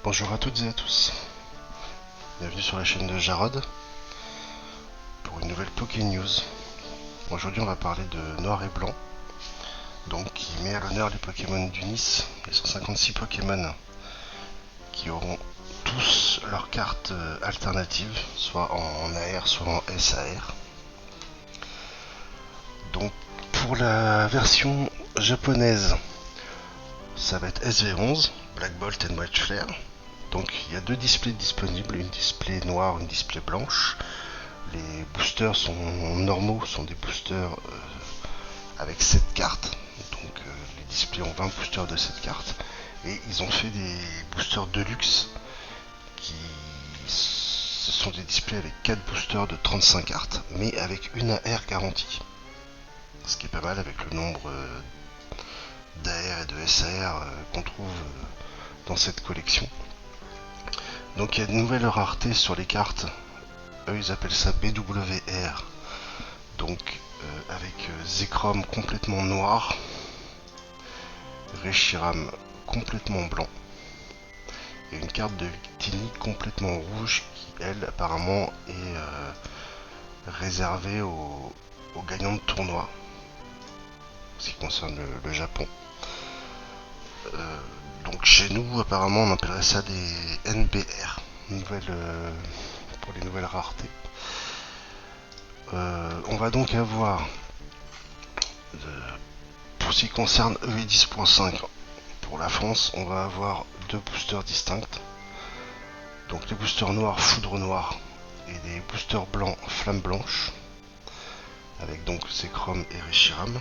Bonjour à toutes et à tous, bienvenue sur la chaîne de Jarod pour une nouvelle Poké News. Aujourd'hui on va parler de Noir et Blanc, donc qui met à l'honneur les Pokémon d'Unis, les 156 Pokémon qui auront tous leurs cartes alternatives, soit en AR, soit en SAR. Donc pour la version japonaise, ça va être SV11, Black Bolt and White Flare. Donc il y a deux displays disponibles, une display noire, une display blanche. Les boosters sont normaux, sont des boosters avec 7 cartes. Donc les displays ont 20 boosters de 7 cartes. Et ils ont fait des boosters deluxe qui ce sont des displays avec 4 boosters de 35 cartes, mais avec une AR garantie. Ce qui est pas mal avec le nombre d'AR et de SAR qu'on trouve dans cette collection. Donc il y a de nouvelles raretés sur les cartes. Eux ils appellent ça BWR. Donc avec Zekrom complètement noir, Reshiram complètement blanc, et une carte de Victini complètement rouge qui elle apparemment est réservée aux gagnants de tournois, en ce qui concerne le Japon. Donc chez nous apparemment on appellerait ça des NBR, pour les nouvelles raretés. On va donc avoir, pour ce qui concerne EV10.5, pour la France, on va avoir deux boosters distincts. Donc les boosters noirs Foudre Noire et les boosters blancs Flamme Blanche, avec donc Zekrom et Reshiram.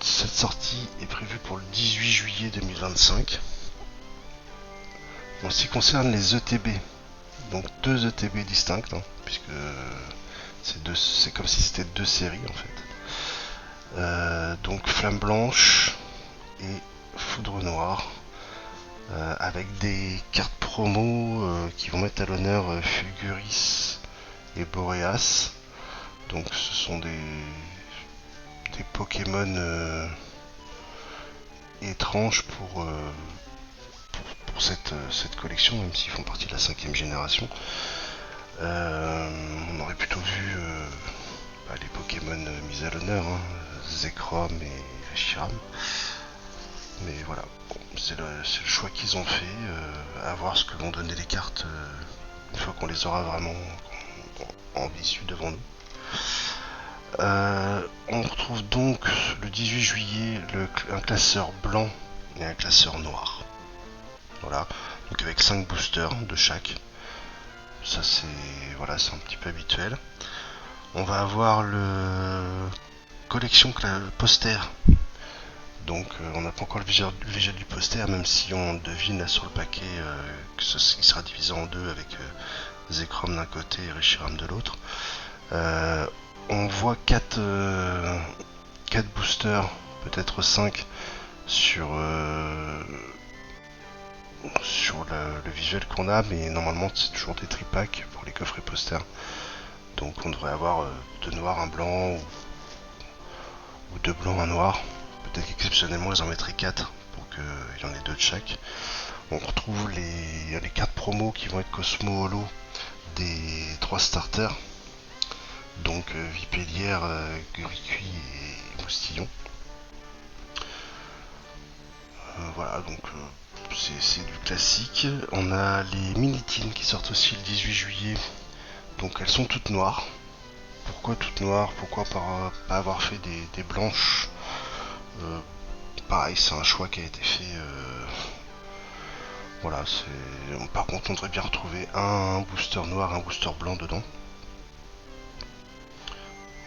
Cette sortie est prévue pour le 18 juillet 2025. En ce qui concerne les ETB, donc deux ETB distincts, puisque c'est comme si c'était deux séries en fait. Donc Flamme Blanche et Foudre Noire, avec des cartes promo qui vont mettre à l'honneur Fulguris et Boreas. Donc ce sont des Pokémon étranges pour cette collection, même s'ils font partie de la 5ème génération. On aurait plutôt vu les Pokémon mis à l'honneur, Zekrom et Reshiram. Mais voilà, bon, c'est le choix qu'ils ont fait, à voir ce que vont donner les cartes une fois qu'on les aura vraiment en visu devant nous. On retrouve donc le 18 juillet un classeur blanc et un classeur noir. Voilà, donc avec 5 boosters de chaque. Ça c'est un petit peu habituel. On va avoir le collection poster. Donc on n'a pas encore le visuel du poster, même si on devine là sur le paquet qu'il sera divisé en deux avec Zekrom d'un côté et Reshiram de l'autre. On voit 4 boosters, peut-être 5 sur le visuel qu'on a, mais normalement c'est toujours des tripacks pour les coffrets posters. Donc on devrait avoir deux noirs, un blanc, ou deux blancs, un noir. Peut-être qu'exceptionnellement ils en mettraient 4 pour qu'il y en ait deux de chaque. On retrouve les cartes promo qui vont être Cosmo Holo des 3 starters. Donc Vipélière, Guricui et Moustillon. Voilà, donc c'est du classique. On a les Minitines qui sortent aussi le 18 juillet. Donc elles sont toutes noires. Pourquoi toutes noires? Pourquoi pas avoir fait des blanches? Pareil, c'est un choix qui a été fait. Voilà, par contre on devrait bien retrouver un booster noir, un booster blanc dedans.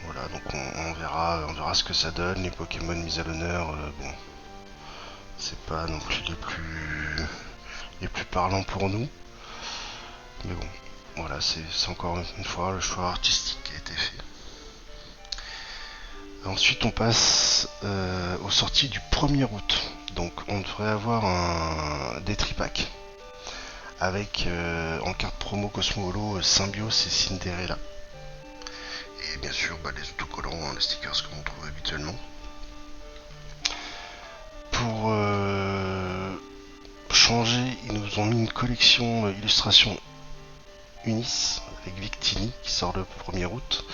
Voilà, donc on verra ce que ça donne. Les Pokémon mis à l'honneur, bon, c'est pas non plus les plus parlants pour nous. Mais bon, voilà, c'est encore une fois le choix artistique qui a été fait. Ensuite, on passe aux sorties du 1er août. Donc, on devrait avoir des tripacks avec en carte promo Cosmo Holo Symbios et Cinderella. Et bien sûr, les autocollants, les stickers que l'on trouve habituellement. Pour changé, ils nous ont mis une collection illustration Unis avec Victini qui sort le 1er août.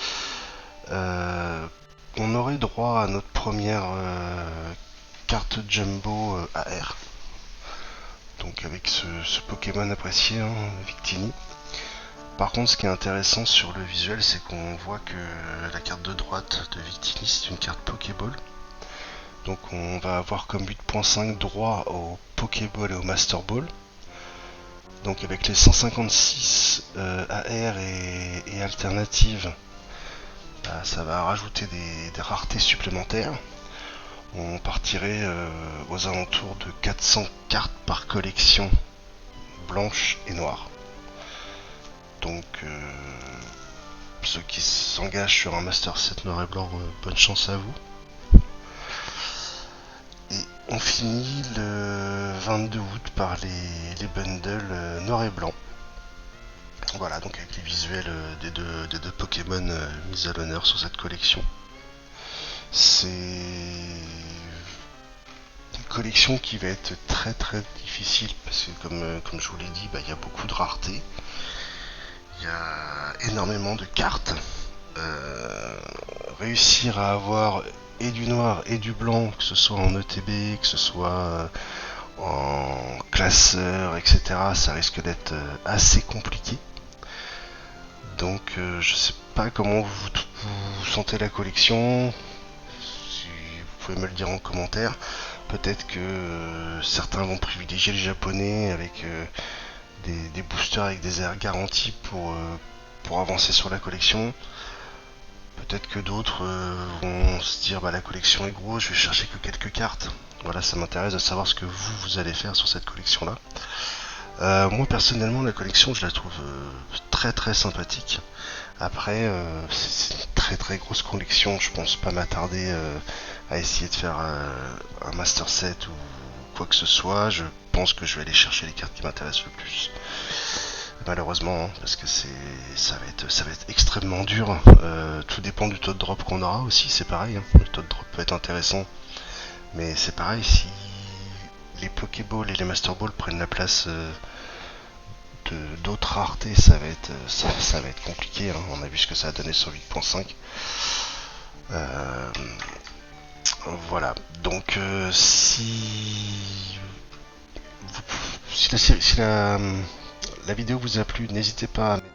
On aurait droit à notre première carte Jumbo AR. Donc avec ce Pokémon apprécié, hein, Victini. Par contre, ce qui est intéressant sur le visuel, c'est qu'on voit que la carte de droite de Victini, c'est une carte Pokéball. Donc on va avoir comme 8.5 droit au Pokéball et au Master Ball. Donc avec les 156 AR et alternatives, bah, ça va rajouter des raretés supplémentaires. On partirait aux alentours de 400 cartes par collection, blanche et noire. Donc ceux qui s'engagent sur un Master Set noir et blanc, bonne chance à vous. Et on finit le 22 août par les bundles noir et blanc. Voilà, donc avec les visuels des deux Pokémon mis à l'honneur sur cette collection. C'est une collection qui va être très très difficile parce que comme je vous l'ai dit, il y a beaucoup de raretés. Il y a énormément de cartes. Réussir à avoir et du noir et du blanc, que ce soit en ETB, que ce soit en classeur, etc., ça risque d'être assez compliqué. Donc je sais pas comment vous sentez la collection. Si vous pouvez me le dire en commentaire. Peut-être que certains vont privilégier le japonais avec des boosters avec des airs garantis pour avancer sur la collection. Peut-être que d'autres vont se dire la collection est grosse, je vais chercher que quelques cartes. Voilà, ça m'intéresse de savoir ce que vous allez faire sur cette collection là. Moi personnellement la collection je la trouve très très sympathique. Après c'est une très très grosse collection, je pense pas m'attarder à essayer de faire un master set ou quoi que ce soit. Je pense que je vais aller chercher les cartes qui m'intéressent le plus. Malheureusement, hein, parce que ça va être extrêmement dur. Tout dépend du taux de drop qu'on aura aussi, c'est pareil. Hein. Le taux de drop peut être intéressant, mais c'est pareil si les Pokéballs et les Master Balls prennent la place d'autres raretés, ça va être compliqué. Hein. On a vu ce que ça a donné sur 8.5. Voilà. Donc si la vidéo vous a plu, n'hésitez pas à mettre